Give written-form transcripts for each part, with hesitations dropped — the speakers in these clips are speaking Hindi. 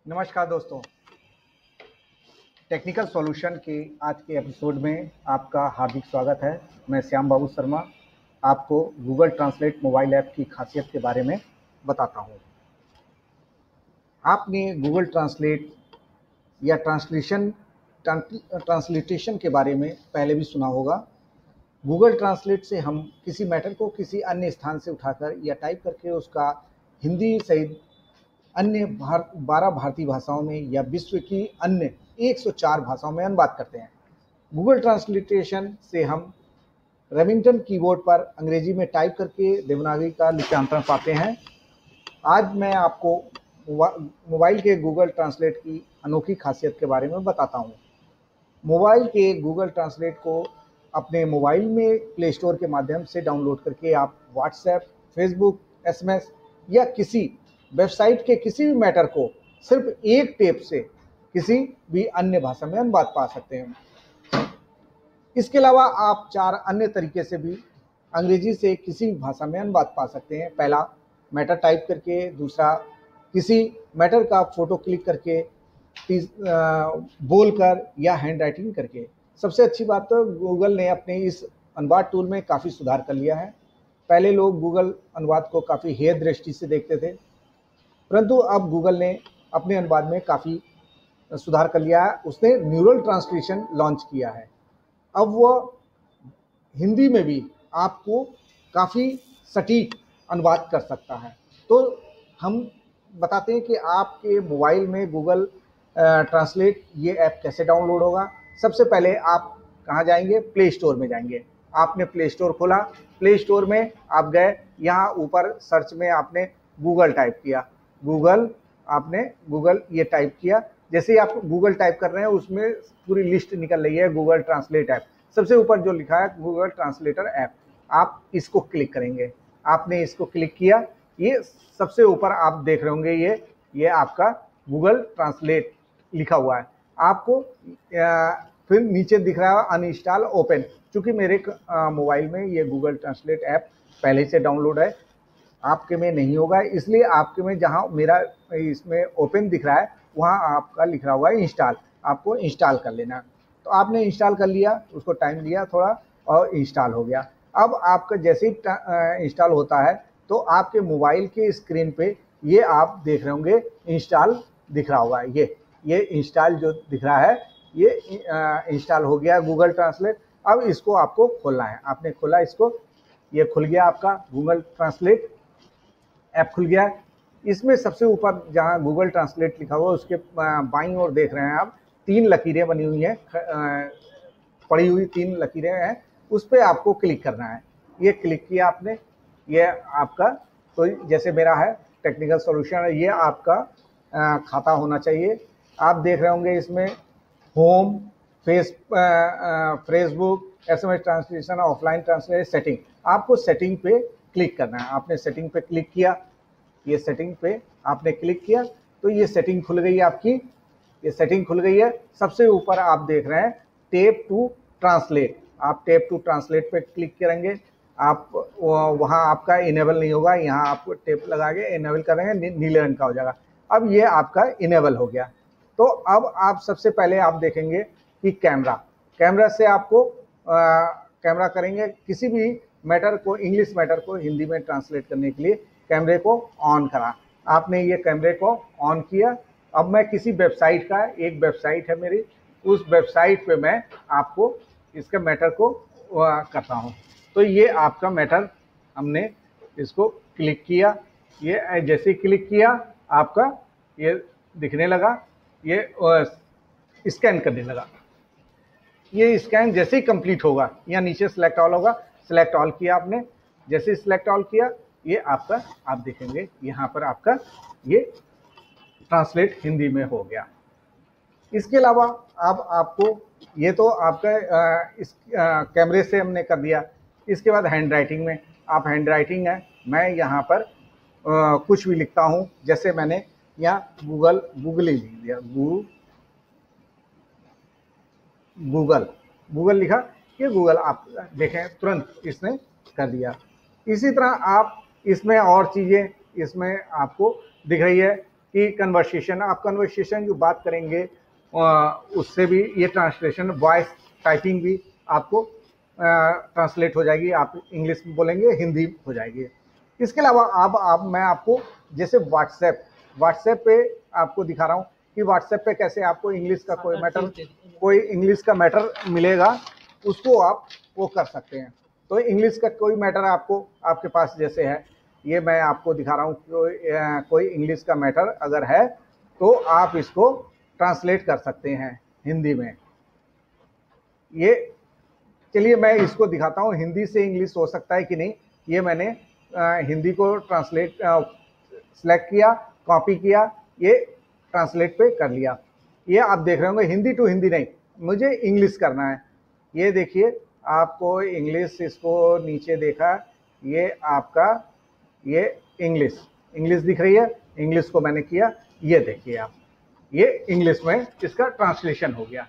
नमस्कार दोस्तों। टेक्निकल सॉल्यूशन के आज के एपिसोड में आपका हार्दिक स्वागत है। मैं श्याम बाबू शर्मा आपको गूगल ट्रांसलेट मोबाइल ऐप की खासियत के बारे में बताता हूं। आपने गूगल ट्रांसलेट या ट्रांसलेटेशन के बारे में पहले भी सुना होगा। गूगल ट्रांसलेट से हम किसी मैटर को किसी अन्य स्थान से उठाकर या टाइप करके उसका हिंदी सहित अन्य 12 भारतीय भाषाओं में या विश्व की अन्य 104 भाषाओं में अनुवाद करते हैं। गूगल ट्रांसलेटेशन से हम रेमिंगटन कीबोर्ड पर अंग्रेजी में टाइप करके देवनागरी का लिप्यांतरण पाते हैं। आज मैं आपको मोबाइल के गूगल ट्रांसलेट की अनोखी खासियत के बारे में बताता हूँ। मोबाइल के गूगल ट्रांसलेट को अपने मोबाइल में प्ले स्टोर के माध्यम से डाउनलोड करके आप व्हाट्सएप, फेसबुक, एसएमएस या किसी वेबसाइट के किसी भी मैटर को सिर्फ एक टेप से किसी भी अन्य भाषा में अनुवाद पा सकते हैं। इसके अलावा आप 4 अन्य तरीके से भी अंग्रेजी से किसी भी भाषा में अनुवाद पा सकते हैं। पहला, मैटर टाइप करके। दूसरा, किसी मैटर का फोटो क्लिक करके, बोलकर या हैंड राइटिंग करके। सबसे अच्छी बात तो गूगल ने अपने इस अनुवाद टूल में काफ़ी सुधार कर लिया है। पहले लोग गूगल अनुवाद को काफ़ी हेय दृष्टि से देखते थे, परंतु अब गूगल ने अपने अनुवाद में काफ़ी सुधार कर लिया है। उसने न्यूरल ट्रांसलेशन लॉन्च किया है। अब वह हिंदी में भी आपको काफ़ी सटीक अनुवाद कर सकता है। तो हम बताते हैं कि आपके मोबाइल में गूगल ट्रांसलेट ये ऐप कैसे डाउनलोड होगा। सबसे पहले आप कहाँ जाएंगे? प्ले स्टोर में जाएंगे। आपने प्ले स्टोर खोला, प्ले स्टोर में आप गए, यहाँ ऊपर सर्च में आपने गूगल टाइप किया। आपने गूगल ये टाइप किया। जैसे ही आप गूगल टाइप कर रहे हैं उसमें पूरी लिस्ट निकल रही है गूगल ट्रांसलेट ऐप। सबसे ऊपर जो लिखा है गूगल ट्रांसलेटर ऐप, आप इसको क्लिक करेंगे। आपने इसको क्लिक किया, ये सबसे ऊपर आप देख रहे होंगे ये आपका गूगल ट्रांसलेट लिखा हुआ है। आपको फिर नीचे दिख रहा है अनइंस्टॉल ओपन। चूँकि मेरे मोबाइल में ये गूगल ट्रांसलेट ऐप पहले से डाउनलोड है, आपके में नहीं होगा, इसलिए आपके में जहां मेरा इसमें ओपन दिख रहा है वहां आपका लिख रहा हुआ है इंस्टॉल। आपको इंस्टॉल कर लेना। तो आपने इंस्टॉल कर लिया, उसको टाइम लिया थोड़ा और इंस्टॉल हो गया। अब आपका जैसे ही इंस्टॉल होता है तो आपके मोबाइल के स्क्रीन पे ये आप देख रहे होंगे इंस्टॉल दिख रहा होगा। ये इंस्टॉल जो दिख रहा है ये इंस्टॉल हो गया गूगल ट्रांसलेट। अब इसको आपको खोलना है। आपने खोला इसको, ये खुल गया आपका गूगल ट्रांसलेट ऐप खुल गया। इसमें सबसे ऊपर जहां गूगल ट्रांसलेट लिखा हुआ है उसके बाईं ओर देख रहे हैं आप 3 लकीरें बनी हुई हैं, पड़ी हुई 3 लकीरें हैं। उस पर आपको क्लिक करना है। ये क्लिक किया आपने, ये आपका, तो जैसे मेरा है टेक्निकल सॉल्यूशन है, ये आपका खाता होना चाहिए। आप देख रहे होंगे इसमें home, Facebook, SMS translation, offline translation, setting. आपको सेटिंग पे क्लिक करना है। आपने सेटिंग पे क्लिक किया, ये सेटिंग पे आपने क्लिक किया तो ये सेटिंग खुल गई है आपकी। ये सेटिंग खुल गई है। सबसे ऊपर आप देख रहे हैं टेप टू ट्रांसलेट। आप टेप टू ट्रांसलेट पे क्लिक करेंगे। आप वहाँ आपका इनेबल नहीं होगा, यहाँ आपको टेप लगा के इनेबल करेंगे, नीले रंग का हो जाएगा। अब ये आपका इनेबल हो गया। तो अब आप सबसे पहले आप देखेंगे कि कैमरा से आपको कैमरा करेंगे। किसी भी मैटर को, इंग्लिश मैटर को हिंदी में ट्रांसलेट करने के लिए कैमरे को ऑन करा। आपने ये कैमरे को ऑन किया। अब मैं किसी वेबसाइट का, एक वेबसाइट है मेरी, उस वेबसाइट पे मैं आपको इसके मैटर को करता हूँ। तो ये आपका मैटर, हमने इसको क्लिक किया। ये जैसे क्लिक किया आपका ये दिखने लगा, ये स्कैन करने लगा। ये स्कैन जैसे ही कंप्लीट होगा या नीचे सिलेक्ट ऑल होगा, सिलेक्ट ऑल किया आपने। जैसे सिलेक्ट ऑल किया ये आपका, आप देखेंगे यहाँ पर आपका ये ट्रांसलेट हिंदी में हो गया। इसके अलावा अब आपको, ये तो आपका इस कैमरे से हमने कर दिया। इसके बाद हैंड राइटिंग में, आप हैंड राइटिंग है, मैं यहाँ पर कुछ भी लिखता हूँ। जैसे मैंने यहाँ गूगल ही लिख दिया, गूगल लिखा, ये गूगल आप देखें तुरंत इसने कर दिया। इसी तरह आप इसमें और चीज़ें इसमें आपको दिख रही है। कि कन्वर्सेशन, आप कन्वर्सेशन जो बात करेंगे उससे भी ये ट्रांसलेशन, वॉइस टाइपिंग भी आपको ट्रांसलेट हो जाएगी, आप इंग्लिश में बोलेंगे हिंदी हो जाएगी। इसके अलावा अब मैं आपको जैसे व्हाट्सएप पे आपको दिखा रहा हूँ कि व्हाट्सएप पे कैसे आपको इंग्लिश का कोई इंग्लिश का मैटर मिलेगा, उसको आप वो कर सकते हैं। तो इंग्लिश का कोई मैटर आपको आपके पास जैसे है, ये मैं आपको दिखा रहा हूँ कोई इंग्लिश का मैटर अगर है तो आप इसको ट्रांसलेट कर सकते हैं हिंदी में। ये चलिए मैं इसको दिखाता हूँ हिंदी से इंग्लिश हो सकता है कि नहीं। ये मैंने हिंदी को ट्रांसलेट सेलेक्ट किया, कॉपी किया, ये ट्रांसलेट पे कर लिया। ये आप देख रहे होंगे हिंदी टू हिंदी नहीं, मुझे इंग्लिश करना है। ये देखिए आपको इंग्लिश, इसको नीचे देखा, ये आपका ये इंग्लिश दिख रही है, इंग्लिश को मैंने किया, ये देखिए आप, ये इंग्लिश में इसका ट्रांसलेशन हो गया।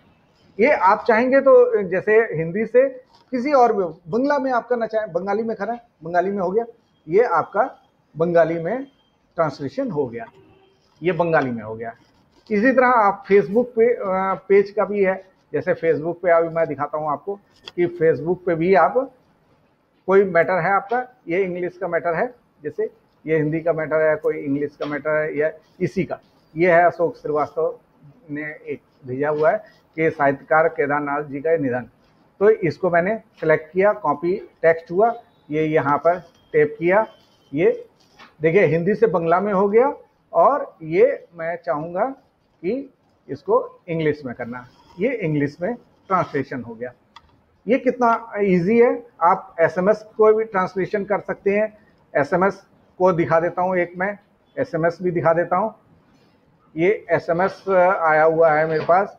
ये आप चाहेंगे तो जैसे हिंदी से किसी और भी, बंगला में आप करना चाहें, बंगाली में करना है, बंगाली में हो गया, ये आपका बंगाली में ट्रांसलेशन हो गया, ये बंगाली में हो गया। इसी तरह आप फेसबुक पे पेज का भी है, जैसे फेसबुक पे अभी मैं दिखाता हूँ आपको कि फेसबुक पे भी आप कोई मैटर है आपका, ये इंग्लिश का मैटर है, जैसे ये हिंदी का मैटर है, कोई इंग्लिश का मैटर है, या इसी का, ये है अशोक श्रीवास्तव ने एक भेजा हुआ है कि साहित्यकार केदारनाथ जी का निधन। तो इसको मैंने सेलेक्ट किया, कॉपी टेक्स्ट हुआ, ये यहाँ पर टेप किया, ये देखिए हिंदी से बंगला में हो गया, और ये मैं चाहूँगा कि इसको इंग्लिश में करना, ये इंग्लिश में ट्रांसलेशन हो गया। ये कितना इजी है। आप एसएमएस को भी ट्रांसलेशन कर सकते हैं। एसएमएस को दिखा देता हूँ, एक मैं एसएमएस भी दिखा देता हूँ। ये एसएमएस आया हुआ है मेरे पास,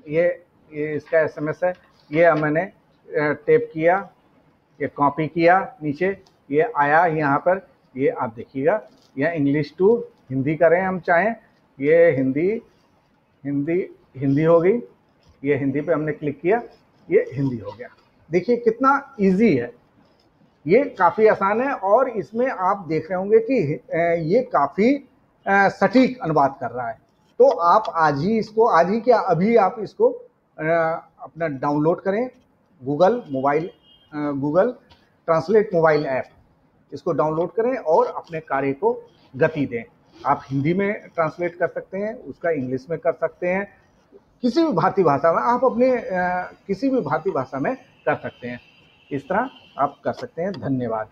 ये इसका एसएमएस है, ये मैंने टेप किया, ये कॉपी किया, नीचे ये आया यहाँ पर, ये आप देखिएगा, यह इंग्लिश टू हिंदी करें हम चाहें, ये हिंदी हो गई, ये हिंदी पे हमने क्लिक किया, ये हिंदी हो गया। देखिए कितना इजी है, ये काफ़ी आसान है, और इसमें आप देख रहे होंगे कि ये काफ़ी सटीक अनुवाद कर रहा है। तो आप आज ही क्या अभी आप इसको अपना डाउनलोड करें, गूगल ट्रांसलेट मोबाइल ऐप, इसको डाउनलोड करें और अपने कार्य को गति दें। आप हिंदी में ट्रांसलेट कर सकते हैं, उसका इंग्लिश में कर सकते हैं, किसी भी भारतीय भाषा में आप अपने किसी भी भारतीय भाषा में कर सकते हैं। इस तरह आप कर सकते हैं। धन्यवाद।